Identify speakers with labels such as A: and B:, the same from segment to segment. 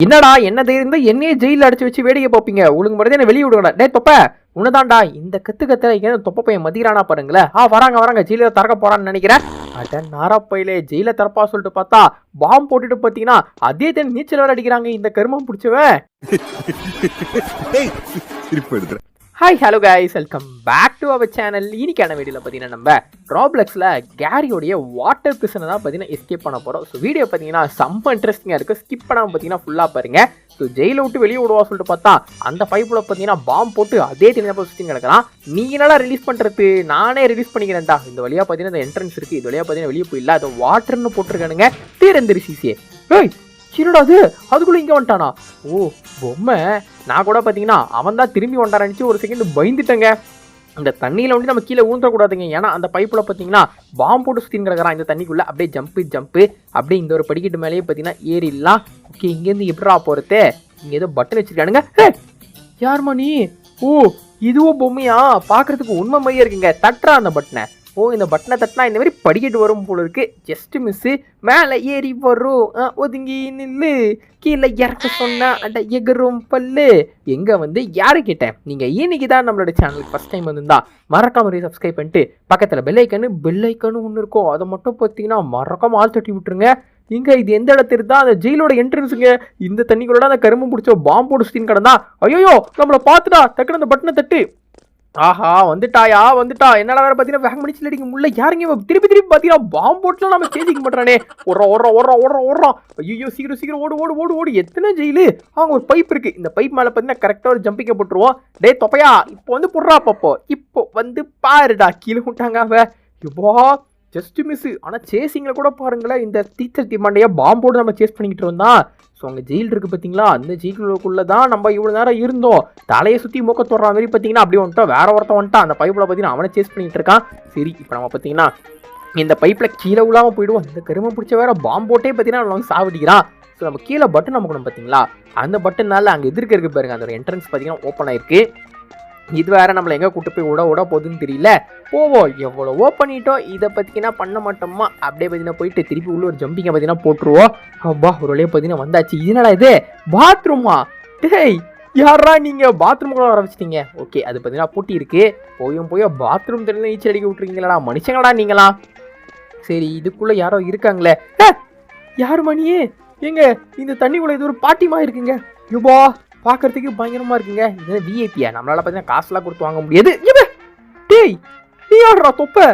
A: என்னடா என்ன தெரிந்த என்னையே ஜெயில அடைச்சு வச்சு வேடிக்கை பார்ப்பீங்க. ஒழுங்கு முறையே என்ன வெளியே விடுங்கடா. டே தொப்ப உன்னதான்டா இந்த கத்துல இங்க தொப்ப பையன் மதிக்கிறானா பாருங்களேன். வராங்க ஜெயில திறக்க போறான்னு நினைக்கிறேன். அட நாராப்பையிலே ஜெயில திறப்பா சொல்லிட்டு பார்த்தா பாம்பு போட்டுட்டு பாத்தீங்கன்னா அதே தண்ணி நீச்சல் வேற அடிக்கிறாங்க இந்த கருமம் பிடிச்சவன். Hi hello guys, welcome back to our channel. இன்னைக்கான வீடியோவில் பார்த்தீங்கன்னா நம்ம ராப்ளெக்ஸில் கேரியோடைய வாட்டர் பிரிசனை தான் பார்த்தீங்கன்னா எஸ்கேப் பண்ண போகிறோம். ஸோ வீடியோ பார்த்தீங்கன்னா செம்ம இன்ட்ரெஸ்டிங்காக இருக்குது. ஸ்கிப் பண்ணாமல் பார்த்தீங்கன்னா ஃபுல்லாக பாருங்கள். ஸோ ஜெயிலை விட்டு வெளியே விடுவா சொல்லிட்டு பார்த்தா அந்த பைப்பில் பார்த்தீங்கன்னா பாம்பு போட்டு அதே தெரிஞ்ச சுற்றி கிடக்கலாம். நீ என்னடா ரிலீஸ் பண்ணுறது, நானே ரிலீஸ் பண்ணிக்கிறேன்டா. இந்த வழியாக பார்த்தீங்கன்னா இந்த என்ட்ரன்ஸ் இருக்குது, இது வழியாக பார்த்தீங்கன்னா வெளியே போயிடல. அது வாட்டர்னு போட்டிருக்கானுங்க. தீரந்திரி சிசியே ஏய் சின்னடா அதுக்குள்ள இங்க வந்துட்டானா? ஓ பொம்மை. நான் கூட பாத்தீங்கன்னா அவன் தான் திரும்பி வந்துட்டான்னு ஒரு செகண்ட் பயந்துட்டேங்க. இந்த தண்ணியில வந்து நம்ம கீழே ஊன்றக்கூடாதுங்க. ஏன்னா அந்த பைப்புல பாத்தீங்கன்னா பாம்பு போட்டு சுத்தின்னு கிடக்குறான் இந்த தண்ணிக்குள்ள. அப்படியே ஜம்ப்பு அப்படியே இந்த ஒரு படிக்கட்டு மேலேயே பாத்தீங்கன்னா ஏறிடலாம். ஓகே, இங்கேருந்து எப்படா போறது? இங்க ஏதோ பட்டன் வச்சிருக்கானுங்க. யாருமா நீ? ஓ இதுவும் பொம்மையா? பாக்குறதுக்கு உண்மை மாதிரியே இருக்குங்க. தட்டுறா அந்த பட்டனை. ஓ இந்த பட்டனை தட்டினா இந்த மாதிரி படிக்கட்டு வரும் போல இருக்கு. Just miss. மேலே ஏறி வரும். ஒதுங்கி நில்லு. கீழே இறக்க சொன்னா அட எகரும் பல்லு. எங்க வந்து யாரு கேட்டேன்? நீங்க இன்னைக்கு தான் நம்மளோட சேனலுக்கு ஃபர்ஸ்ட் டைம் வந்திருந்தா மறக்காம சப்ஸ்கிரைப் பண்ணிட்டு பக்கத்துல பெல் ஐக்கனு ஒன்று இருக்கும். அதை மட்டும் பார்த்தீங்கன்னா மறக்காம ஆள் தட்டி விட்டுருங்க. இங்க இது எந்த இடத்துல தான் அந்த ஜெயிலோட என்ட்ரன்ஸுங்க. இந்த தண்ணிக்குள்ளோட அந்த கரும்பு பிடிச்ச பாம்பு போட்டு சுத்தின்னு கிடந்தா. ஐயோ நம்மளை பார்த்துடா. டக்குனு அந்த பட்டனை தட்டு. ஆஹா வந்துட்டா. என்னால வேற பாத்தீங்கன்னா வேக மணிச்சு அடிக்க முடியல. யாருங்க திருப்பி பாத்தீங்கன்னா பாம்பு போட்டுலாம் நம்ம சேஞ்சிக்க மாட்டானே. ஓடுறோம். ஐயோ சீக்கிரம் ஓடு. எத்தனை ஜெயிலு? அவங்க ஒரு பைப் இருக்கு. இந்த பைப் மேல பாத்தீங்கன்னா கரெக்டா ஒரு ஜம்பிங்க போட்டுருவோம். டே தொப்பையா இப்போ வந்து போடுறா பாப்போ. இப்போ வந்து பாருடா கீழே விட்டாங்க. அவ ஜஸ்ட் மிஸ். ஆனால் சேசிங்கில் கூட பாருங்களேன், இந்த தீச்சல் தீமாண்டையா பாம்போடு நம்ம சேஸ் பண்ணிக்கிட்டு இருந்தோம். ஸோ அங்கே ஜெயில் இருக்குது பார்த்தீங்களா? அந்த ஜெயிலுக்குள்ளே தான் நம்ம இவ்வளோ நேரம் இருந்தோம். தலையை சுற்றி மூக்க தொடுற மாதிரி பார்த்தீங்கன்னா அப்படி வந்துட்டோம். வேற ஒருத்தன் வந்துட்டான். அந்த பைப்பில் பார்த்தீங்கன்னா அவனை சேஸ் பண்ணிக்கிட்டு இருக்கான். சரி இப்போ நம்ம பார்த்தீங்கன்னா இந்த பைப்பில் கீழே விழாமல் போயிடுவோம். இந்த கருமை பிடிச்ச வேற பாம்போட்டே பார்த்தீங்கன்னா நம்ம வந்து சாவடிக்கிறான். ஸோ நம்ம கீழே பட்டன் நமக்கு பார்த்தீங்களா? அந்த பட்டனால அங்கே எதிர்க்க இருக்கு பாருங்க. அந்த என்ட்ரன்ஸ் பார்த்தீங்கன்னா ஓப்பன் ஆயிருக்கு. இது வேற நம்மளை எங்கே கூட்டு போய் விட போகுதுன்னு தெரியல. போவோம். எவ்வளவோ பண்ணிட்டோம். இதை பார்த்தீங்கன்னா பண்ண மாட்டோமா? அப்படியே பார்த்தீங்கன்னா போயிட்டு திருப்பி உள்ள ஒரு ஜம்பிங்கை பார்த்தீங்கன்னா போட்டுருவோம். அப்பா ஒரு வழியாக பார்த்தீங்கன்னா வந்தாச்சு. இதனடா இது பாத்ரூமா? டேய் யாரா நீங்கள் பாத்ரூமுக்குள்ள வர வச்சிட்டீங்க? ஓகே, அது பார்த்தீங்கன்னா பூட்டி இருக்கு. போய் பாத்ரூம் தெரியல நீச்சல் அடிக்க விட்டுருக்கீங்களா? மனுஷங்களா நீங்களா? சரி இதுக்குள்ளே யாரோ இருக்காங்களே. யார் மணியே? எங்க இந்த தண்ணிக்குள்ள இது ஒரு பாட்டிமா இருக்குங்க. யுபா பார்க்கறதுக்கு பயங்கரமா இருக்குங்க. இது விஐபியா? நம்மளால பார்த்தீங்கன்னா காசுலாம் கொடுத்து வாங்க முடியாது. டேய் நீ ஆடுறா தொப்ப.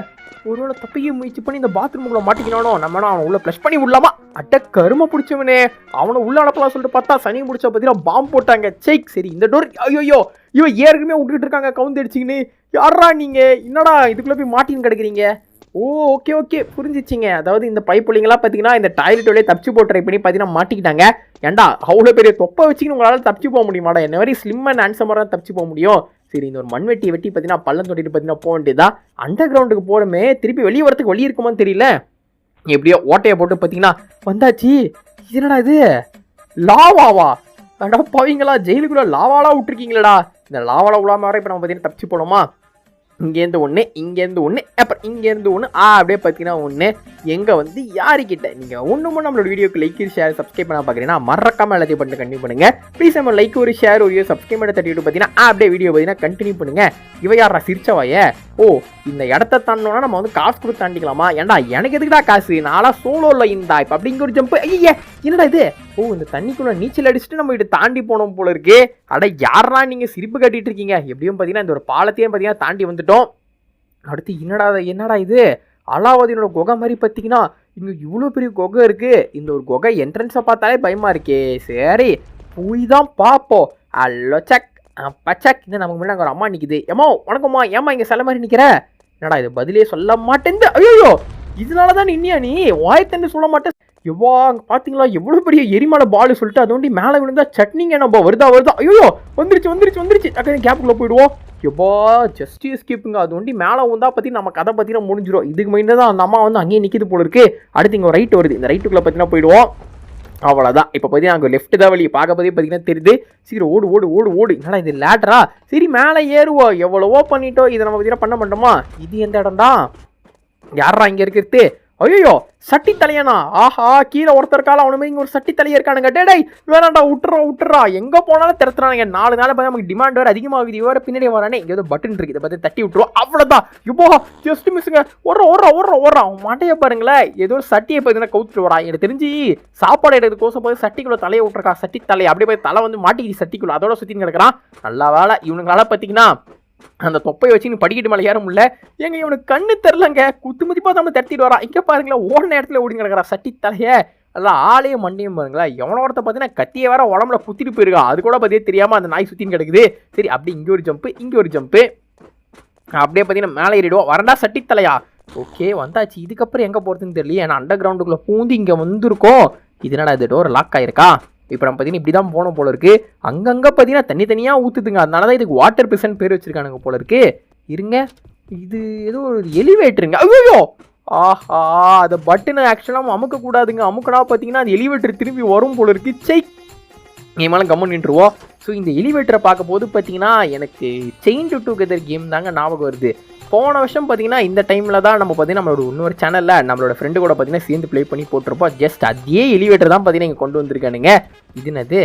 A: ஒருவேளை தப்பையே முயற்சி பண்ணி இந்த பாத்ரூமுக்குள்ள மாட்டிக்கணும். நம்ம அவனை உள்ள ஃப்ளஷ் பண்ணி விடலாமா? அட்ட கருமை பிடிச்சவனே. அவனை உள்ள அனுப்பலாம் சொல்லிட்டு பார்த்தா சனி பிடிச்ச பார்த்தீங்கன்னா பாம்பு போட்டாங்க. செக் சரி இந்த டோர். ஐயோ இவன் ஏற்கனவே விட்டுட்டு இருக்காங்க கவுந்து அடிச்சுக்கின்னு. யாரா நீங்க? என்னடா இதுக்குள்ள போய் மாட்டின்னு கிடக்குறீங்க? ஓகே புரிஞ்சிச்சிங்க. அதாவது இந்த பைப் பிள்ளைங்களாம் பார்த்தீங்கன்னா இந்த டாய்லெட் வழியே தப்பிச்சு போட்டு ட்ரை பண்ணி பார்த்தீங்கன்னா மாட்டிக்கிட்டாங்க. ஏன்டா அவ்வளோ பெரிய தொப்பை வச்சுக்கின்னு உங்களால் தப்பிச்சு போக முடியுமாடா? என்ன மாதிரி ஸ்லிம் அண்ட் ஹேண்ட்ஸமாக தான் தப்பிச்சு போக முடியும். சரி இந்த ஒரு மண்வெட்டி வெட்டி பார்த்தீங்கன்னா பள்ளம் தொட்டிட்டு பார்த்தீங்கன்னா போக வேண்டியதா. அண்டர் கிரவுண்டுக்கு போகணுமே. திருப்பி வெளியே வரத்துக்கு வழி இருக்குமான்னு தெரியல. எப்படியோ ஓட்டையை போட்டு பார்த்தீங்கன்னா வந்தாச்சு. என்னடா இது லாவாவா? அடா பவிங்களா ஜெயிலுக்குள்ள லாவாலாம் விட்டுருக்கீங்களடா. இந்த லாவாலாம் விழாம வர இப்போ நம்ம பார்த்தீங்கன்னா தப்பிச்சு போனோமா? இங்கேருந்து ஒன்று அப்புறம் இங்கேருந்து ஒன்று அப்படியே பார்த்தீங்கன்னா ஒன்று. எங்கே வந்து யாருக்கிட்ட நீங்கள் ஒன்றுமோ நம்மளோட வீடியோக்கு லைக் ஷேர் சப்ஸ்கிரைப் பண்ண பார்க்குறீங்கன்னா மறக்காமல் எல்லாத்தையும் பண்ணிட்டு கண்டினியூ பண்ணுங்கள் ப்ளீஸ். நம்ம லைக் ஒரு ஷேர் ஒரு சப்ஸ்கிரைப் பண்ண தட்டிட்டு பார்த்தீங்கன்னா அப்படியே வீடியோ பார்த்தீங்கன்னா கண்டினியூ பண்ணுங்கள். இவ யாரா சிரிச்சவாய? ஓ இந்த இடத்த தாண்டோன்னா நம்ம வந்து காசு கொடுத்து தாண்டிக்கலாமா? ஏன்டா எனக்கு எதுக்குடா காசு? நாளா சோலோவில் இருந்தா இப்போ அப்படிங்கிற ஒரு ஜம்ப். ஐயா என்னடா இது? ஓ இந்த தண்ணிக்குள்ள நீச்சல் அடிச்சுட்டு நம்ம இட்டு தாண்டி போனோம் போல இருக்கு. அட யாரா நீங்கள் சிரிப்பு கட்டிட்டு இருக்கீங்க? எப்படியும் பார்த்தீங்கன்னா இந்த ஒரு பாலத்தையும் பார்த்தீங்கன்னா தாண்டி வந்துட்டோம். அடுத்து என்னடா இது? அலாவுதீனோட குகை மாதிரி பார்த்தீங்கன்னா இங்கே இவ்வளோ பெரிய குகை இருக்குது. இந்த ஒரு குகை என்ட்ரன்ஸை பார்த்தாலே பயமாக இருக்கே. சரி போய் தான் பார்ப்போம். அல்லோ சக் பச்சக். இந்த நமக்கு முன்னாடி ஒரு அம்மா நிற்குது. ஏமா வணக்கம்மா. ஏமா இங்கே சில மாதிரி நிற்கிற? என்னடா இது பதிலே சொல்ல மாட்டேன். ஐயோ இதனால தான் இன்னியா நீ வாயத்தன்னு சொல்ல மாட்டேன். எவ்வளோ அங்கே பார்த்தீங்களா எவ்வளோ பெரிய எரிமலை பால் சொல்லிட்டு அது ஒண்டி மேலே விழுந்தா சட்னிங்க நம்ம வருதா. ஐயோ வந்துருச்சு. அக்கா கேப்புக்குள்ளே போயிடுவோம். எப்பா ஜஸ்ட் எஸ்கேப்புங்க. அது ஒண்டி மேலே வந்தா பற்றி நம்ம கதை பார்த்தீங்கன்னா முடிஞ்சிடும். இதுக்கு முன்னாடி தான் அந்த அம்மா வந்து அங்கேயே நிற்கிது போல இருக்கு. அடுத்து இங்கே ரைட் வருது. இந்த ரைட்டுக்குள்ளே பார்த்தீங்கன்னா போயிடுவோம். அவ்வளோதான். இப்போ பார்த்தீங்கன்னா அங்கே லெஃப்ட் தான் வழி. பார்க்க பார்த்தீங்கன்னா தெரியுது. சீக்கிரம் ஓடு. என்னடா இது லேட்டரா? சரி மேலே ஏறுவோம். எவ்வளவோ பண்ணிட்டோம். இதை நம்ம பார்த்தீங்கன்னா பண்ண மாட்டோமா? இது எந்த இடம் தான்? யாரா இங்கே இருக்கிறது? ஐயோ சட்டி தலையனா, ஆஹா கீழே ஒருத்தருக்கால அவனுமே இங்கே ஒரு சட்டி தலையா இருக்கானுங்க. டேய் வேணாண்டா விட்டுறா எங்கே போனாலும் திறத்துறானுங்க. 4 நாள் பார்த்து நமக்கு டிமாண்ட் வேறு அதிகமாகுது. வேறு பின்னாடி வரானே இங்கே ஏதோ பட்டன் இருக்குது, இதை பார்த்து தட்டி விட்டுருவோம். அவ்வளோதான். இப்போ ஜஸ்ட் மிஸ்ஸுங்க. ஓடுறா அவன் மாட்டையை பாருங்களேன். ஏதோ சட்டியை பார்த்தீங்கன்னா கவுத்துட்டு வரா. எனக்கு தெரிஞ்சு சாப்பாடு எடுக்கிறது கோசம் போய் சட்டிக்குள்ள தலையை விட்டுருக்கா. சட்டி தலை அப்படியே போய் தலை வந்து மாட்டிக்கிது சட்டிக்குள்ள, அதோட சுற்றின்னு கிடக்கிறான். நல்லா வேலை இவனுங்களால பார்த்தீங்கன்னா அந்த தொப்பையை வச்சு நீ படிக்கிட்டு மேலே ஏற முடியல. எங்க இவனுக்கு கண்ணு தெரிலங்க, குத்து மதிப்பா நம்ம தட்டிட்டு வரா. இங்கே பாருங்களேன் ஓடின இடத்துல ஓடி கிடக்கிறா சட்டி தலையை. அதெல்லாம் ஆளையும் மண்டையும் பாருங்களேன். எவனோ ஒருத்த பார்த்தீங்கன்னா கத்தியை வேற உடம்புல குத்திட்டு போயிருக்கா. அது கூட பார்த்தீங்கன்னா தெரியாமல் அந்த நாய் சுற்றின்னு கிடக்குது. சரி அப்படி இங்கே ஒரு ஜம்ப்பு இங்கே ஒரு ஜம்ப்பு, அப்படியே பார்த்தீங்கன்னா மேலே ஏறிடுவோம். வரண்டா சட்டி தலையா. ஓகே வந்தாச்சு. இதுக்கப்புறம் எங்கே போகிறதுன்னு தெரியல. ஏன்னா அண்டர் கிரவுண்டுக்குள்ளே பூந்து இங்கே வந்திருக்கோம். இதனடா இது டோர் லாக் ஆயிருக்கா. இப்போ நம்ம பார்த்தீங்கன்னா இப்படி தான் போகணும் போல இருக்குது. அங்கங்கே பார்த்தீங்கன்னா தனித்தனியாக ஊற்றுதுங்க. அதனால தான் இதுக்கு வாட்டர் பிசன் பேர் வச்சுருக்கானுங்க போல இருக்குது. இருங்க இது ஏதோ ஒரு எலிவேட்டருங்க. ஐயோ ஆஹா அதை பட்டனை ஆக்சுவலாக அமுக்கக்கூடாதுங்க. அமுக்கனா பார்த்தீங்கன்னா அந்த எலிவேட்டர் திரும்பி வரும் போல இருக்குது. செய் கேமெல்லாம் கம்மன் நின்றுவோம். ஸோ இந்த எலிவேட்டரை பார்க்க போது பார்த்தீங்கன்னா எனக்கு செயின் டுகெதர் கேம் தாங்க ஞாபகம் வருது. போன வருஷம் பார்த்தீங்கன்னா இந்த டைமில் தான் நம்ம பார்த்தீங்கன்னா நம்மளோட இன்னொரு சேனலில் நம்மளோட ஃப்ரெண்டு கூட பார்த்தீங்கன்னா சேர்ந்து ப்ளே பண்ணி போட்டிருப்போம். ஜஸ்ட் அதே எலிவேட்டர் தான் பார்த்தீங்கன்னா இங்கே கொண்டு வந்திருக்கானுங்க. இதுனது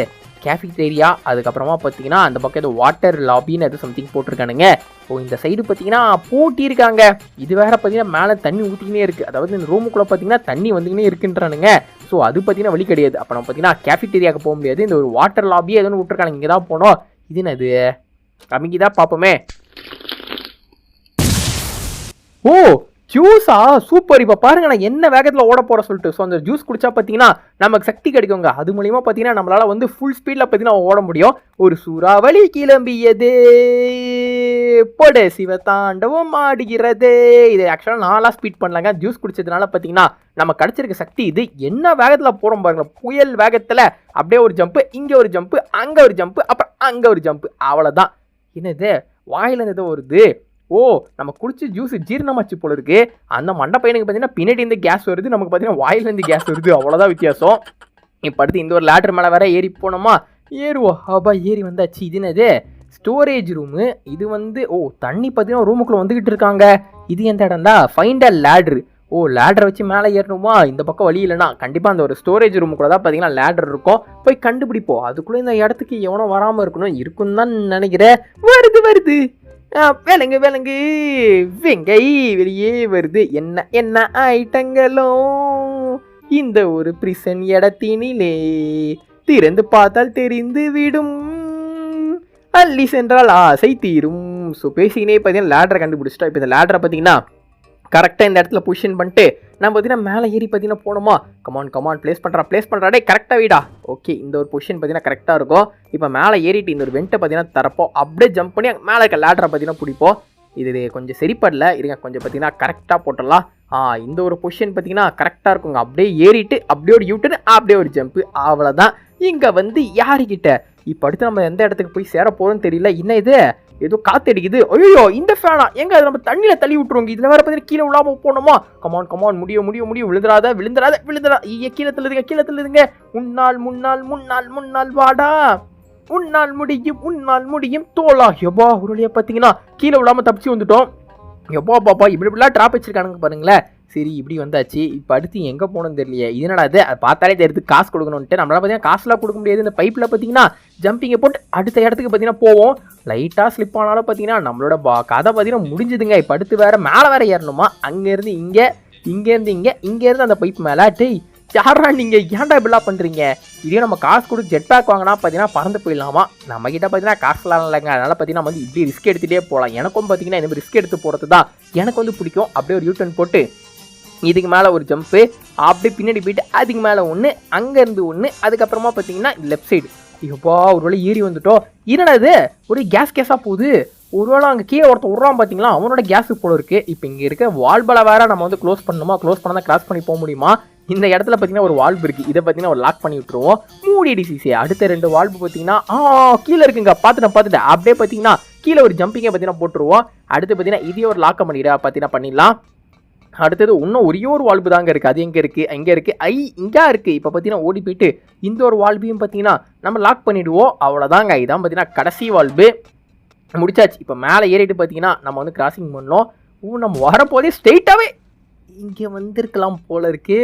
A: கேஃபிடேரியா, அதுக்கப்புறமா பார்த்தீங்கன்னா அந்த பக்கம் ஏதோ வாட்டர் லாபின்னு அது சம்திங் போட்டிருக்கானுங்க. ஸோ இந்த சைடு பார்த்தீங்கன்னா பூட்டியிருக்காங்க. இது வேறு பார்த்தீங்கன்னா மேலே தண்ணி ஊற்றிக்கினே இருக்குது. அதாவது இந்த ரூமுக்குள்ளே பார்த்தீங்கன்னா தண்ணி வந்துக்கினே இருக்குன்றானுங்க. ஸோ அது பார்த்தீங்கன்னா வழி கிடையாது. அப்போ நம்ம பார்த்தீங்கன்னா கேஃபிடேரியாவுக்கு போக முடியாது. இந்த ஒரு வாட்டர் லாபியே எதுவும் விட்டுருக்காங்க, இங்கே தான் போனோம். இதுனது கம்மிக்கு தான் பார்ப்போமே. ஓ ஜூஸா சூப்பர். இப்போ பாருங்க நான் என்ன வேகத்தில் ஓட போகிற சொல்லிட்டு. ஸோ அந்த ஜூஸ் குடிச்சா பார்த்தீங்கன்னா நமக்கு சக்தி கிடைக்குங்க. அது மூலியமாக பார்த்தீங்கன்னா நம்மளால் வந்து ஃபுல் ஸ்பீடில் பார்த்தீங்கன்னா ஓட முடியும். ஒரு சூறாவளி கிளம்பியதே போட சிவ தாண்டவம் ஆடுகிறதே. இது ஆக்சுவலாக நாளாக ஸ்பீட் பண்ணலாங்க. ஜூஸ் குடிச்சதுனால பார்த்தீங்கன்னா நம்ம கிடச்சிருக்க சக்தி இது. என்ன வேகத்தில் போகிறோம் பாருங்களேன். புயல் வேகத்தில் அப்படியே ஒரு ஜம்ப்பு, இங்கே ஒரு ஜம்ப்பு, அங்கே ஒரு ஜம்ப்பு, அப்புறம் அங்கே ஒரு ஜம்ப்பு. அவ்வளோதான். என்னது வாயில் ஏதோ வருது. ஓ நம்ம குடிச்சு ஜூஸ் ஜீரணமாச்சு போல இருக்கு. அந்த மண்டை பையனுக்கு பார்த்தீங்கன்னா பின்னாடி இருந்து கேஸ் வருது, நமக்கு பார்த்தீங்கன்னா வாயிலேருந்து கேஸ் வருது. அவ்வளோதான் வித்தியாசம். இப்போ அடுத்து இந்த ஒரு லேட்டர் மேலே வேற ஏறி போனோமா. ஏறுவோம். அப்பா ஏறி வந்தாச்சு. இதுனது ஸ்டோரேஜ் ரூமு. இது வந்து ஓ தண்ணி பார்த்தீங்கன்னா ரூமுக்குள்ளே வந்துக்கிட்டு இருக்காங்க. இது எந்த இடம் தான் ஃபைண்ட் அ லேட்ரு. ஓ லேடரை வச்சு மேலே ஏறணுமா. இந்த பக்கம் வழி இல்லைனா கண்டிப்பாக அந்த ஒரு ஸ்டோரேஜ் ரூமுக்குள்ளே தான் பார்த்தீங்கன்னா லேடர் இருக்கும். போய் கண்டுபிடிப்போம். அதுக்குள்ளே இந்த இடத்துக்கு எவனோ வராமல் இருக்கணும். இருக்குன்னு தான் நினைக்கிறேன். வருது விலங்கு வெங்கை வெளியே வருது. என்ன ஐட்டங்களும் இந்த ஒரு பிரிசன் இடத்தினிலே திறந்து பார்த்தால் தெரிந்து விடும். அள்ளி சென்றால் ஆசை தீரும். ஸோ பேசிக்கினே பார்த்தீங்கன்னா லேடரை கண்டுபிடிச்சிட்டோம். இப்போ இந்த லேடரை பார்த்தீங்கன்னா கரெக்டாக இந்த இடத்துல பொசிஷன் பண்ணிட்டு நம்ம பார்த்தீங்கன்னா மேலே ஏறி பார்த்தீங்கன்னா போனோமா. கமான் ப்ளேஸ் பண்ணுறா டே கரெக்டாக வீடா. ஓகே இந்த ஒரு பொசிஷன் பார்த்தீங்கன்னா கரெக்டாக இருக்கும். இப்போ மேலே ஏறிட்டு இந்த ஒரு வெண்ட்டை பார்த்தீங்கன்னா தரப்போம். அப்படியே ஜம்ப் பண்ணி மேலே இருக்க லேடரை பார்த்தீங்கன்னா பிடிப்போம். இது கொஞ்சம் சரிப்படல. இருங்க கொஞ்சம் பார்த்தீங்கன்னா கரெக்டாக போட்டுடலாம். இந்த ஒரு பொசிஷன் பார்த்தீங்கன்னா கரெக்டாக இருக்குங்க. அப்படியே ஏறிட்டு அப்படியே ஒரு யூட்டர்னு அப்படியே ஒரு ஜம்ப்பு. அவ்வளோதான். இங்கே வந்து யாருக்கிட்ட இப்போ அடுத்து நம்ம எந்த இடத்துக்கு போய் சேர போகிறோம்னு தெரியல. என்ன இது ஏதோ காத்தடிக்குது. ஐயோ இந்த ஃபேனா எங்க அது நம்ம தண்ணியில தள்ளி விட்டுருவோங்க. இதுல வேற பார்த்தீங்கன்னா கீழே விழாம போனோமா. கமான் முடியும் விழுந்துராத கீழே தள்ளுதுங்க. முன்னால் வாடா. உன்னால் முடியும் தோலா. எப்பா ஒரு வழியா பார்த்தீங்கன்னா கீழே விழாம தப்பிச்சு வந்துட்டோம். எப்பா பாப்பா இப்படிலாம் ட்ராப் வச்சிருக்கானுங்க பாருங்களேன். சரி இப்படி வந்தாச்சு. இப்போ அடுத்து எங்கே போகணும்னு தெரியலையே. இதனடா அது பார்த்தாலே தெரியுது காசு கொடுக்கணுன்ட்டு. நம்மளால் பார்த்தீங்கன்னா காசுலாம் கொடுக்க முடியாது. இந்த பைப்பில் பார்த்தீங்கன்னா ஜம்பிங்கை போட்டு அடுத்த இடத்துக்கு பார்த்தீங்கன்னா போவோம். லைட்டாக ஸ்லிப் ஆனாலும் பார்த்தீங்கன்னா நம்மளோட கதை பார்த்தீங்கன்னா முடிஞ்சுதுங்க. இப்போ அடுத்து வேறு மேலே வேறு ஏறணுமா. அங்கேருந்து இங்கேருந்து அந்த பைப் மேலே. டேய் யாரா நீங்கள் ஏன்டா இப்படிலாம் பண்ணுறீங்க. இதே நம்ம காசு கொடுத்து ஜெட் பேக் வாங்கினா பார்த்தீங்கன்னா பறந்து போயிடலாமா. நம்மக்கிட்ட பார்த்தீங்கன்னா காசுலாம் இல்லைங்க. அதனால் பார்த்தீங்கன்னா நம்ம வந்து இப்படி ரிஸ்க் எடுத்துகிட்டே போகலாம். எனக்கும் பார்த்தீங்கன்னா இந்த ரிஸ்க் எடுத்து போகிறது தான் எனக்கு வந்து பிடிக்கும். அப்படியே ஒரு யூட்டர்ன் போட்டு இதுக்கு மேலே ஒரு ஜம்ப்பு, அப்படியே பின்னாடி போயிட்டு அதுக்கு மேலே ஒன்று, அங்கேருந்து ஒன்று, அதுக்கப்புறமா பார்த்தீங்கன்னா லெஃப்ட் சைடு. ஐயோப்பா ஒரு வேளை ஏறி வந்துட்டோம். என்னடா இது ஒரு கேஸாக போகுது. ஒருவேளை அங்கே கீழே ஒருத்தர் விட்றான் பார்த்தீங்களா, அவனோட கேஸுக்கு போல இருக்குது. இப்போ இங்கே இருக்க வால்பலை வேற நம்ம வந்து க்ளோஸ் பண்ணணுமா. க்ளோஸ் பண்ணால் கிராஸ் பண்ணி போக முடியுமா. இந்த இடத்துல பார்த்தீங்கன்னா ஒரு வால்பு இருக்குது. இதை பார்த்தீங்கன்னா ஒரு லாக் பண்ணி விட்டுருவோம். மூடிடி சிசி. அடுத்த 2 வால்பு பார்த்தீங்கன்னா கீழே இருக்குங்க. பார்த்துட்டேன். அப்படியே பார்த்தீங்கன்னா கீழே ஒரு ஜம்பிங்கை பார்த்தீங்கன்னா போட்டுருவோம். அடுத்து பார்த்தீங்கன்னா இதே ஒரு லாக்கை பார்த்தீங்கன்னா பண்ணிடலாம். அடுத்தது இன்னும் ஒரே ஒரு வால்பு தாங்க இருக்குது. அது எங்கே இருக்குது இங்கே இருக்குது. இப்போ பார்த்தீங்கன்னா ஓடி போயிட்டு இந்த ஒரு வால்பையும் பார்த்தீங்கன்னா நம்ம லாக் பண்ணிவிடுவோம். அவ்வளோதாங்க. இதான் பார்த்தீங்கன்னா கடைசி வால்பு முடிச்சாச்சு. இப்போ மேலே ஏறிட்டு பார்த்தீங்கன்னா நம்ம வந்து கிராசிங் பண்ணோம். நம்ம வரப்போதே ஸ்ட்ரெயிட்டாகவே இங்கே வந்திருக்கலாம் போல இருக்கு.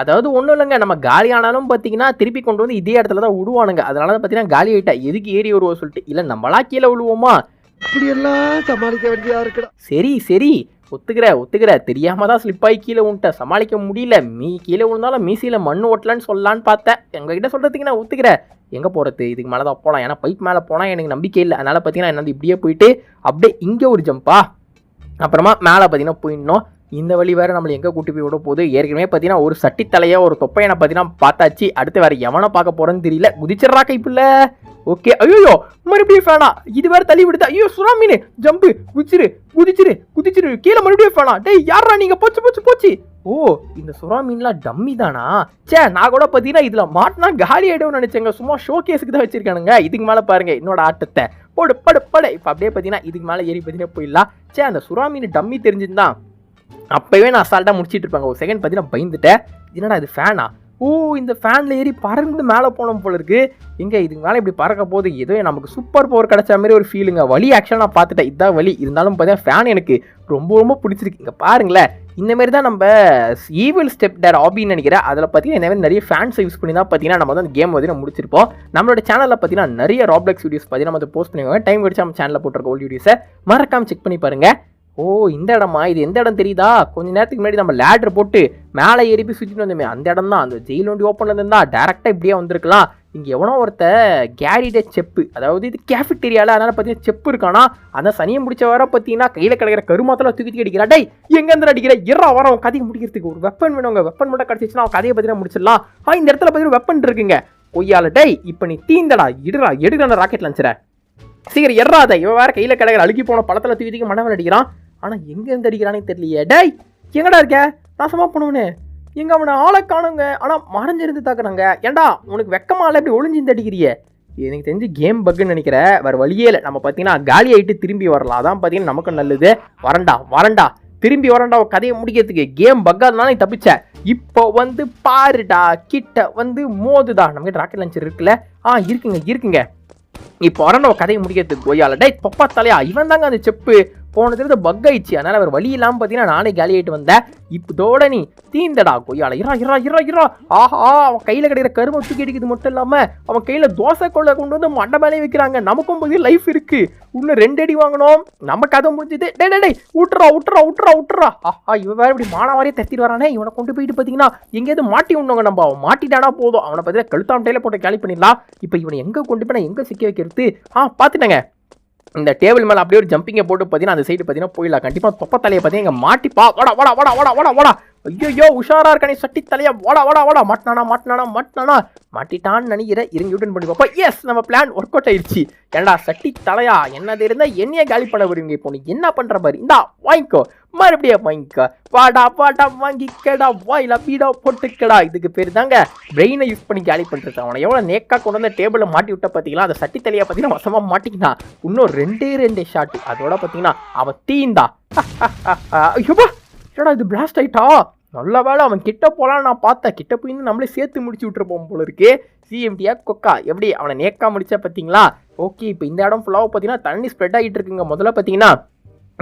A: அதாவது ஒன்றும் இல்லைங்க, நம்ம காலி ஆனாலும் பார்த்தீங்கன்னா திருப்பி கொண்டு வந்து இதே இடத்துல தான் விடுவானுங்க. அதனால தான் பார்த்தீங்கன்னா காலி ஆகிட்டா எதுக்கு ஏறி வருவோம் சொல்லிட்டு. இல்லை நம்மளா கீழே விழுவோமா,
B: இப்படியெல்லாம் சமாளிக்க வேண்டியதா இருக்குடா.
A: சரி ஒத்துக்கிற தெரியாம தான் ஸ்லிப் ஆகி கீழே விழுந்துட்ட, சமாளிக்க முடியல. கீழே விழுந்தாலும் மீசியில் மண் ஓட்டலான்னு சொல்லலான்னு பார்த்தேன். எங்ககிட்ட சொல்கிறதுக்கு நான் ஒத்துக்கிறேன். எங்கே போகிறது, இதுக்கு மேலே தான் போகலாம். ஏன்னா பைப் மேலே போனால் எனக்கு நம்பிக்கை இல்லை. அதனால் பார்த்தீங்கன்னா என்ன இப்படியே போயிட்டு அப்படியே இங்கே ஒரு ஜம்பா, அப்புறமா மேலே பார்த்தீங்கன்னா போயிடணும். இந்த வழி வேறு நம்மளை எங்கே கூட்டி போய் விட போகுது. ஏற்கனவே பார்த்தீங்கன்னா ஒரு சட்டித்தலையை ஒரு தொப்பையனை பார்த்தீங்கன்னா பார்த்தாச்சு. அடுத்து வேறு எவனை பார்க்க போகிறேன்னு தெரியல. குதிச்சிட்றா கைப்பில்ல. ஓகே, ஐயோ மறுபடியும் ஃபேனா, இது வேறு தள்ளி விடுதா. ஐயோ சுறா மீன், ஜம்பு, குதிச்சிரு கீழே மறுபடியும் ஃபேனா. டேய் யாரா நீங்கள், போச்சு. ஓ இந்த சுறா மீன்லாம் டம்மி தானா? நான் கூட பார்த்தீங்கன்னா இதில் மாட்டினா காலி ஆகிடும்னு நினச்சேங்க. சும்மா ஷோ கேஸுக்கு தான் வச்சிருக்கானுங்க. இதுக்கு மேலே பாருங்க என்னோட ஆட்டத்தை. படு இப்போ அப்படியே பார்த்தீங்கன்னா இதுக்கு மேலே ஏறி பார்த்தீங்கன்னா போயிடலாம். அந்த சுறா மீன் டம்மி தெரிஞ்சிருந்தான் அப்போவே நான் அசால்ட்டாக முடிச்சிட்டு இருப்பாங்க. ஒரு செகண்ட் பார்த்தீங்கன்னா பயந்துட்டேன். என்னடா இது ஃபேனா? ஓ இந்த ஃபேனில் ஏறி பறந்து மேலே போனோம் போல இருக்கு. எங்கே இதுக்கு மேலே இப்படி பறக்க போது ஏதோ நமக்கு சூப்பர் பவர் கிடைச்ச மாதிரி ஒரு ஃபீலுங்க. வழி ஆக்சுவலாக நான் பார்த்துட்டேன், இதுதான் வழி. இருந்தாலும் பார்த்தீங்கன்னா ஃபேன் எனக்கு ரொம்ப பிடிச்சிருக்கு. இங்கே பாருங்களேன், இந்தமாரி தான் நம்ம ஈவில் ஸ்டெப் டேர் ஹாபின்னு நினைக்கிறேன். அதில் பார்த்தீங்கன்னா இந்த மாதிரி நிறைய ஃபேன்ஸை யூஸ் பண்ணி தான் பார்த்தீங்கன்னா நம்ம வந்து அந்த கேம் வந்து முடிச்சிருப்போம். நம்மளோட சேனலில் பார்த்தீங்கன்னா நிறைய ராப்ளெக்ஸ் வீடியோஸ் பார்த்தீங்கன்னா நம்ம போஸ்ட் பண்ணுவாங்க. டைம் கழிச்சு நம்ம சேனலில் போட்டிருக்க ஓல்ட் வீடியோஸை மறக்காம செக் பண்ணி பாருங்க. ஓ இந்த இடமா, இது எந்த இடம் தெரியுதா? கொஞ்ச நேரத்துக்கு முன்னாடி நம்ம லேடர் போட்டு மேலே ஏறி போய் சுற்றிட்டு வந்தோமே அந்த இடம் தான். அந்த ஜெயில் வண்டி ஓப்பனில் இருந்தா டேரெக்டாக இப்படியே வந்திருக்கலாம். இங்கே எவனோ கேரிட செப்பு, அதாவது இது கேஃபிட்டீரியாவில், அதனால் பார்த்தீங்கன்னா செப்பு இருக்கானா. அந்த சனியை முடிச்ச வர பார்த்தீங்கன்னா கையில் கிடைக்கிற கருமாத்தில் தூக்கி அடிக்கிறா. டேய் எங்கேருந்து அடிக்கிற, வரோம் கதையை முடிக்கிறதுக்கு ஒரு வெப்பன் வேணுங்க. வெப்பன் மட்டும் கிடச்சிச்சுன்னா அவன் கதையை பார்த்தீங்கன்னா முடிச்சிடலாம். இந்த இடத்துல பார்த்தீங்கன்னா வெப்பன் இருக்குங்க. கொய்யால டேய் இப்போ நீ தீந்தடா, எடுக்கிற ராக்கெட் லான்ச்சரை சீக்கிரம் எறாத. இவன் வேற கையில் கிடைக்கிற அழுகி போன பழத்தில் தூக்கி மணவன் அடிக்கிறான். ஆனால் எங்கேருந்து அடிக்கிறானே தெரியலையே. டேய் எங்கடா இருக்க, நாசமாக பண்ணுவனே, எங்கே அவனை ஆளை காணுங்க. ஆனால் மறைஞ்சிருந்து தாக்குறாங்க. ஏன்டா உனக்கு வெக்கமால இப்படி ஒளிஞ்சிருந்து அடிக்கிறியே? எனக்கு தெரிஞ்சு கேம் பக்குன்னு நினைக்கிறேன். வேறு வழியே இல்லை. நம்ம பார்த்தீங்கன்னா காலி ஆகிட்டு திரும்பி வரலாம். அதான் பார்த்தீங்கன்னா நமக்கு நல்லது. வரண்டா திரும்பி வரண்டா கதையை முடிக்கிறதுக்கு. கேம் பக்காதனால நீ தப்பிச்ச. இப்போ வந்து பாருடா, கிட்ட வந்து மோதுடா. நம்மகிட்ட ராக்கெட் லான்ச்சர் இருக்குல்ல? இருக்குங்க. இப்போ வரணும் கதையை முடிக்கிறதுக்கு. கொய்யால டேய் தொப்பா தலையா, இவன் தாங்க அந்த செப்பு. போன தடவை பக் ஆயிடுச்சு, அதனால அவர் வழி இல்லாமல் பார்த்தீங்கன்னா நானே காலி ஆகிட்டு வந்தேன். இப்போதோட நீ தீந்தடா கொய்யால. இரா. ஆஹா அவன் கையில் கிடைக்கிற கருமை தூக்கி அடிக்கிறது மட்டும் இல்லாமல் அவன் கையில் தோசை கொள்ள கொண்டு வந்து மண்டை மேலே வைக்கிறாங்க. நமக்கும் போது லைஃப் இருக்கு. இன்னும் 2 அடி வாங்கணும். நம்ம கதை முடிஞ்சது. டேய் விட்டுறா. ஆஹா இவன் வேற இப்படி மானாவாரியே தத்திட்டு வரானே. இவனை கொண்டு போயிட்டு பார்த்தீங்கன்னா எங்கேயாவது மாட்டி விடணுங்க. நம்ம அவன் மாட்டிட்டானா போதும், அவனை பார்த்தீங்கன்னா கழுத்தாண்டையில போட்டு கேலி பண்ணிடலாம். இப்போ இவனை எங்கே கொண்டு போய் நான் எங்கே சிக்க வைக்கிறது? பார்த்துட்டேங்க. இந்த டேபிள் மேலே அப்படியே ஒரு ஜம்பிங்கை போட்டு பார்த்தீங்கன்னா அந்த சைடு பார்த்தீங்கன்னா போயிடலாம். கண்டிப்பாக தொப்ப தலையை பார்த்தீங்கன்னா இங்கே மாட்டிப்பா. வாடா. ஐயோ உஷாரா இருக்கானே சட்டி தலையா. வாடா. மாட்டிட்டான்னு நினைக்கிறேன். இறங்கி விட்டுன்னு பண்ணி பார்ப்பா. எஸ் நம்ம பிளான் ஒர்க் அவுட் ஆயிடுச்சு. ஏண்டா சட்டி தலையா, என்னது இருந்தால் என்னையே காலி பண்ண வருவீங்க. இப்போ நீ என்ன பண்ணுற பாரு, இந்தா வாங்கிக்கோ, மறுபடியும் வாங்கிக்கோ. வாடா வாங்கிக்கடா, வாயில பீடா போட்டுக்கடா. இதுக்கு பேர் தாங்க பிரெயினை யூஸ் பண்ணி காலி பண்ணுறது. அவனை எவ்வளோ நேக்காக கொண்டு வந்து டேபிளில் மாட்டி விட்ட பார்த்தீங்களா? அந்த சட்டி தலையை பார்த்தீங்கன்னா வசமாக மாட்டிக்கிட்டான். இன்னும் 2 ஷாட்டு. அதோட பார்த்தீங்கன்னா அவன் தீந்தா. ஐயோப்பா என்னடா இது பிளாஸ்ட் ஆயிட்டா. நல்ல வேலை அவன் கிட்ட போகலான்னு நான் பார்த்தேன். கிட்ட போய் நம்மளே சேர்த்து முடிச்சு விட்டுருப்போம் போல இருக்கு. சிஎம்டியா கொக்கா எப்படி அவனை நேக்கா முடிச்சா பார்த்தீங்களா? ஓகே இப்போ இந்த இடம் ஃபுல்லாக பார்த்தீங்கன்னா தண்ணி ஸ்ப்ரெட் ஆகிட்டு இருக்குங்க. முதல்ல பார்த்தீங்கன்னா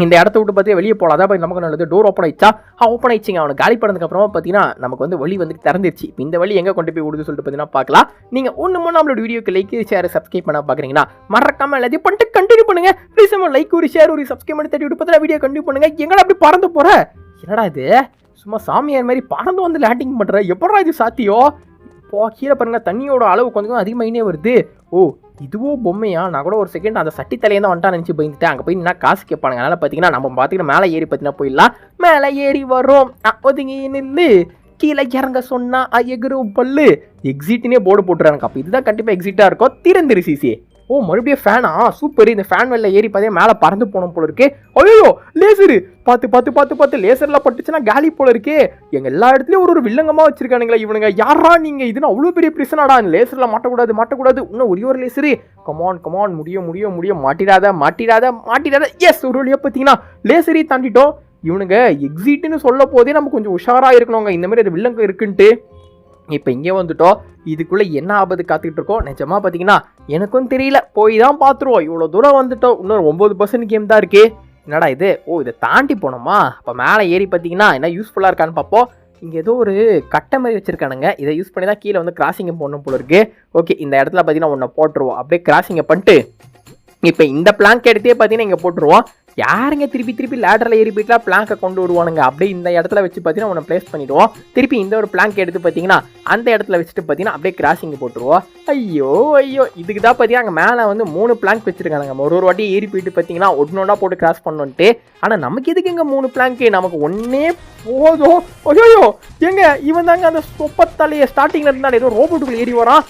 A: இந்த இடத்த விட்டு பார்த்தீங்கன்னா வெளியே போகலாம். அதான் நமக்கு நல்லது. டோர் ஓப்பன் ஆயிடுச்சா? ஓப்பன் ஆயிடுச்சுங்க. அவனை காலி பண்ணதுக்கு அப்புறமா பார்த்தீங்கன்னா நமக்கு வந்து வழி வந்து திறந்துருச்சு. இந்த வழி எங்கே கொண்டு போய் விடுது சொல்லிட்டு பார்த்தீங்கன்னா பார்க்கலாம். நீங்கள் ஒன்று நம்மளோட வீடியோக்கு லைக் ஷேர் சப்ஸ்கிரைப் பண்ண பார்க்குறீங்கன்னா மறக்காம எல்லாத்தையும் பண்ணிட்டு கண்டினியூ பண்ணுங்க. ப்ளீஸ் நம்ம லைக் ஒரு ஷேர் ஒரு சப்ஸ்கிரைப் பண்ணி தட்டி விட்டு பார்த்தா வீடியோ கண்டினியூ பண்ணுங்க. எங்கடா அப்படி பறந்து போகிற? என்னடா இது சும்மா சாமியார் மாதிரி பறந்து வந்து லேண்டிங் பண்ணுற, எப்படா இது சாத்தியம்? இப்போ கீழே பாருங்க தண்ணியோட அளவு கொஞ்சம் அதிகமாகினே வருது. ஓ இதுவோ பொம்மையா? நான் கூட ஒரு செகண்ட் அந்த சட்டி தலையை தான் வந்துட்டா நினச்சி பயந்துட்டேன். அங்கே போய் என்ன காசு கேட்பானுங்க. அதனால் பார்த்தீங்கன்னா நம்ம பார்த்தீங்கன்னா மேலே ஏறி பார்த்தீங்கன்னா போயிடலாம். மேலே ஏறி வரோம். ஒதுங்கி நில்லு, கீழே இறங்க சொன்னா எகுரு பல்லு. எக்ஸிட்னே போர்டு போட்டுறாங்க. அப்போ இதுதான் கண்டிப்பாக எக்ஸிட்டாக இருக்கும். திறந்துரு சிசி. ஓ மறுபடியும் ஃபேனா? சூப்பர். இந்த ஃபேன் வெளில ஏறி பார்த்தீங்கன்னா மேலே பறந்து போனோம் போல இருக்கு. ஐயோ லேசரு பார்த்து லேசர்லாம் பட்டுச்சுன்னா காலி போல இருக்கு. எங்க எல்லா இடத்துலயும் ஒரு வில்லங்கமா வச்சிருக்கானுங்களா இவனுங்க. யாரா நீங்க? இதுன்னு அவ்வளோ பெரிய பிரச்சனைடா. லேசர்ல மாட்டக்கூடாது. இன்னும் ஒரே லேசரு. கமான் முடியும். மாட்டிடாத. எஸ் ஒரு வழியா பார்த்தீங்கன்னா லேசரி தாண்டிட்டோம். இவனுங்க எக்ஸிட்னு சொல்ல போதே நம்ம கொஞ்சம் உஷாரா இருக்கணுங்க. இந்த மாதிரி அது வில்லங்க இருக்குன்ட்டு. இப்போ இங்கே வந்துட்டோம். இதுக்குள்ளே என்ன ஆபத்து காத்துக்கிட்டு இருக்கோம் நிஜமாக பார்த்தீங்கன்னா எனக்கும் தெரியல. போய் தான் பார்த்துருவோம். இவ்வளோ தூரம் வந்துட்டோம். இன்னொரு 9% கேம் தான் இருக்கு. என்னடா இது, ஓ இதை தாண்டி போனோமா, அப்போ மேலே ஏறி பார்த்தீங்கன்னா என்ன யூஸ்ஃபுல்லாக இருக்கான்னு பார்ப்போம். இங்கே ஏதோ ஒரு கட்டை மாதிரி வச்சுருக்கானுங்க, இதை யூஸ் பண்ணி தான் கீழே வந்து கிராசிங்கை போடணும் போல இருக்குது. ஓகே, இந்த இடத்துல பார்த்தீங்கன்னா ஒன்றை போட்டுருவோம், அப்படியே கிராசிங்கை பண்ணிட்டு இப்போ இந்த பிளாங்க் எடுத்தே பார்த்தீங்கன்னா இங்கே போட்டுருவோம். யாருங்க திருப்பி லேடரில் ஏறி போயிட்டா பிளாங்கை கொண்டு வருவானுங்க, அப்படியே இந்த இடத்துல வச்சு பார்த்தீங்கன்னா ஒன்று ப்ளேஸ் பண்ணிவிடுவோம். திருப்பி இந்த ஒரு பிளாங்க் எடுத்து பார்த்தீங்கன்னா அந்த இடத்துல வச்சுட்டு பார்த்தீங்கன்னா அப்படியே கிராசிங் போட்டுருவோம். ஐயோ இதுக்கு தான் பார்த்தீங்கன்னா அங்கே மேலே வந்து 3 பிளாங்க் வச்சுருக்காங்க. ஒரு வாட்டி ஏறி போயிட்டு பார்த்தீங்கன்னா ஒன்றா போட்டு கிராஸ் பண்ணோன்ட்டு. ஆனால் நமக்கு எதுக்கு இங்கே 3 பிளாங்க்கு, நமக்கு ஒன்றே போதும். ஐயோ எங்க இவன் தாங்க அந்த சொப்பத்தலையை ஸ்டார்டிங்கில் இருந்தால் ஏதோ ரோபோட்டுக்குள்ள ஏறி வரான்.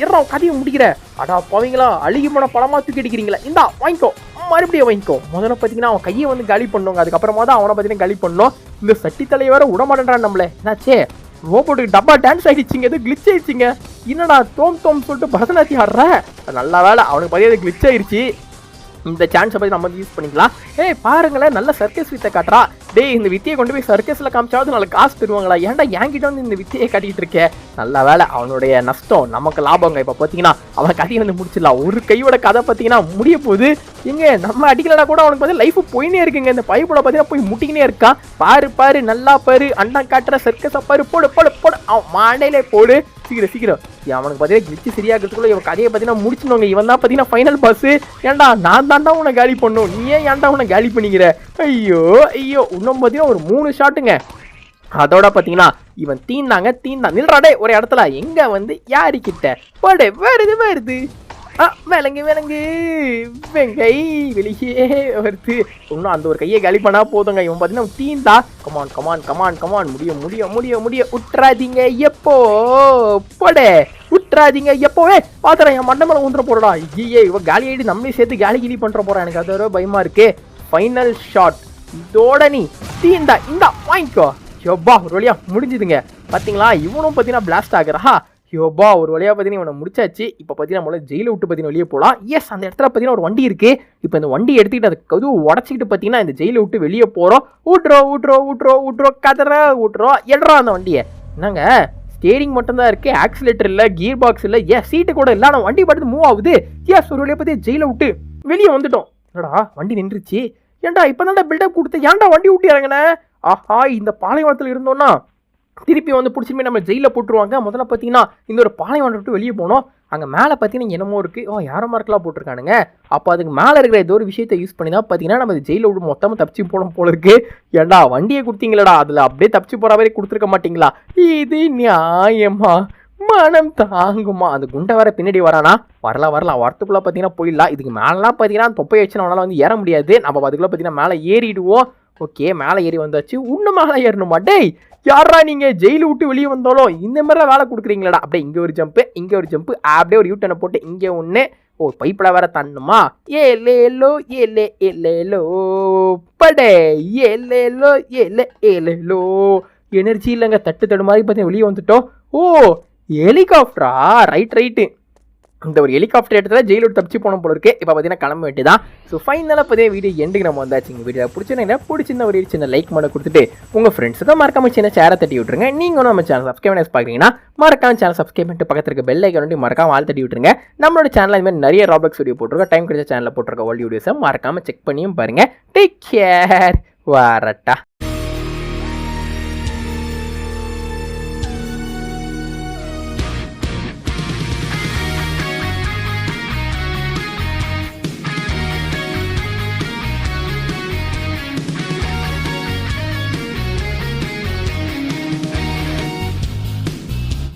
A: இருறா கதையை முடிக்கிற, அடா போவீங்களா, அழுகி போன பழமா தூக்கி அடிக்கிறீங்களா, இந்தா வாங்கிக்கோ, மறுபடியும் வாங்கிக்கோ. முதல்ல பார்த்தீங்கன்னா அவன் கையை வந்து காலி பண்ணுவாங்க, அதுக்கப்புறமா தான் அவனை பார்த்தீங்கன்னா காலி பண்ணோம். இந்த சட்டி தலையை வேற விடமாட்டேன்றான் நம்மள. என்னாச்சே, ரோபோட்டுக்கு டப்பா டான்ஸ் ஆகிடுச்சிங்க, எது கிளிச் ஆயிடுச்சிங்க. என்னடா தோம் சொல்லிட்டு பரதநாட்டியம் ஆடுற, நல்ல வேலை அவனுக்கு பார்த்தீங்கன்னா கிளிச் ஆயிடுச்சு. இந்த சான்ஸை பற்றி நம்ம வந்து யூஸ் பண்ணிக்கலாம். பாருங்களேன், நல்ல சர்க்கஸ் வித்தை காட்டுறா. டேய் இந்த வித்தியை கொண்டு போய் சர்க்கஸில் காமிச்சாவது நல்ல காசு தருவாங்களா, ஏன்டா என்கிட்ட வந்து இந்த வித்தியை காட்டிகிட்டு இருக்கேன். நல்ல வேலை அவனுடைய நஷ்டம் நமக்கு லாபங்க. இப்போ பார்த்தீங்கன்னா அவன் கதையை வந்து முடிச்சிடலாம். ஒரு கையோட கதை பார்த்தீங்கன்னா முடிய போகுது. எங்க நம்ம அடிக்கலனா கூட அவனுக்கு வந்து லைஃப் போயினே இருக்குங்க. இந்த பைப்போட பார்த்தீங்கன்னா போய் முட்டிக்கினே இருக்கான். பாரு நல்லா பாரு, அண்ணா காட்டுற சர்க்கஸை பாரு, போடு அவன் மாண்டையிலே போடு, சீக்கிரம் அவனுக்கு பார்த்தீங்கன்னா கிளிச்சு சரியாகிறதுக்குள்ள இவன் கதையை பார்த்தீங்கன்னா முடிச்சுனவங்க. இவன் தான் பார்த்தீங்கன்னா ஃபைனல் பாஸ். ஏன்டா நான் தாண்டா உன்னை காலி பண்ணும், நீ ஏன்டா உன்னை காலி பண்ணிக்கிற. ஐயோ இன்னும் பார்த்தீங்கன்னா ஒரு 3 ஷாட்டுங்க. அதோட பார்த்தீங்கன்னா இவன் தீந்தான் நில்றாடே ஒரு இடத்துல. எங்க வந்து யாருக்கிட்ட போடு, வருது விலங்கு வெங்கை வெளியே வருது. இன்னும் அந்த ஒரு கையை காலி பண்ணா போதுங்க. இவன் பார்த்தீங்கன்னா தீந்தா. கமான் முடிய உட்றாதீங்க, எப்போ போடே உட்றாதீங்க, எப்போவே பாத்துறேன் என் மண்டை மேலே ஊந்துற போறடா. இவன் காலி ஆயிட்டு நம்மளே சேர்த்து காலி பண்ற போறான். எனக்கு அதோட பயமா இருக்கு. ஃபைனல் ஷாட் இதோட நீ தீந்தா, இந்தா வாங்கிக்கோ. யோபா ஒரு வழியா முடிஞ்சுதுங்க. பார்த்தீங்களா இவனும் பார்த்தீங்கன்னா பிளாஸ்ட் ஆகுறா. யோபா ஒரு வழியாக பார்த்தீங்கன்னா இவனை முடிச்சாச்சு. இப்போ பார்த்தீங்கன்னா நம்மள ஜெயிலை விட்டு பார்த்தீங்கன்னா வெளியே போகலாம். எஸ், அந்த இடத்துல பார்த்தீங்கன்னா ஒரு வண்டி இருக்கு. இப்போ இந்த வண்டி எடுத்துக்கிட்டு அது கதவு உடச்சிக்கிட்டு பார்த்தீங்கன்னா இந்த ஜெயிலை விட்டு வெளியே போகிறோம். ஊட்டுறோம் கதற ஊட்டுறோம். எடுறோம் அந்த வண்டியை. என்னங்க ஸ்டேரிங் மட்டும்தான் இருக்கு, ஆக்சிலேட்டர் இல்லை, கியர் பாக்ஸ் இல்லை, சீட்டு கூட இல்லை. ஆனால் வண்டி பார்த்து மூவ் ஆகுது. எஸ், ஒரு வழியாக பார்த்து ஜெயிலை விட்டு வெளியே வந்துட்டோம். என்னடா வண்டி நின்றுச்சு, ஏன்டா இப்போ தான்டா பில்டப் கொடுத்து ஏன்டா வண்டி விட்டு இறங்கின. ஆஹா, இந்த பாலைவனத்தில் இருந்தோன்னா திருப்பி வந்து பிடிச்சிருமே நம்ம ஜெயிலில் போட்டுருவாங்க. முதல்ல பார்த்தீங்கன்னா இந்த ஒரு பாலைவனம் விட்டு வெளியே போனோம். அங்கே மேலே பார்த்தீங்கன்னா என்னமோ இருக்குது. யாரோ மார்க்கெலாம் போட்டிருக்கானுங்க. அப்போ அதுக்கு மேலே இருக்கிற ஏதோ ஒரு விஷயத்தை யூஸ் பண்ணி தான் பார்த்தீங்கன்னா நம்ம ஜெயிலில் விட்டு மொத்தமாக தப்பிச்சு போடும் போல இருக்கு. ஏன்டா வண்டியை கொடுத்தீங்களடா, அதில் அப்படியே தப்பிச்சு போகிற மாதிரி கொடுத்துருக்க மாட்டிங்களா, இது நியாயமா, மனம் தாங்குமா. அந்த குண்டை வேற பின்னாடி வரானா, வரலாம் வரத்துக்குள்ளே பார்த்தீங்கன்னா போயிடலாம். இதுக்கு மேலாம் பார்த்தீங்கன்னா தொப்பை வச்சு நம்மளால வந்து ஏற முடியாது. நம்ம அதுக்குள்ளே பார்த்தீங்கன்னா மேலே ஏறிடுவோம். ஓகே, மேலே ஏறி வந்தாச்சு. இன்னும் மேலே ஏறணுமா, டேய் யாரா நீங்கள் ஜெயிலு விட்டு வெளியே வந்தாலும் இந்த மாதிரிலாம் வேலை கொடுக்குறீங்களாடா. அப்படியே இங்கே ஒரு ஜம்ப்பு அப்படியே ஒரு யூட்டனை போட்டு இங்கே ஒன்று. பைப்பில் வேற தண்ணுமா. ஏலேலோ படே ஏலேலோ எனர்ஜி இல்லைங்க. தட்டு மாதிரி பார்த்தீங்கன்னா வெளியே வந்துட்டோம். ஹெலிகாப்டரா, ரைட்டு. இந்த ஒரு ஹெலிகாப்டர் இடத்துல ஜெயிலோட தப்பிச்சு போன போல இருக்கு. இப்போ பார்த்தீங்கன்னா கிளம்ப வேண்டியதான். ஸோ ஃபைனலாக பார்த்தீங்கன்னா வீடியோ எண்டுக்கு நம்ம வந்தாச்சு. வீடியோ பிடிச்சிருந்த ஒரு சின்ன லைக் பண்ண கொடுத்துட்டு உங்கள் ஃப்ரெண்ட்ஸ் தான் மறக்காம சின்ன சேரை தட்டி விட்டுருங்க. நீங்களும் நம்ம சேனல் சப்ஸ்கிரைப் பண்ணி பார்க்குறீங்கன்னா மறக்காம சேனல் சப்ஸ்கிரைப் பண்ணிட்டு பக்கத்தில் இருக்க பெல் ஐக்கான மறக்காம ஆள் தட்டி விட்டுருங்க. நம்மளோட சேனல் இது மாதிரி நிறைய ராப்ளக்ஸ் வீடியோ போட்டிருக்கோம். டைம் கிடைச்ச சேனலில் போட்டிருக்க ஓல்டு வீடியோஸை மறக்காம செக் பண்ணியும் பாருங்க. டேக் கேர், வரட்டா.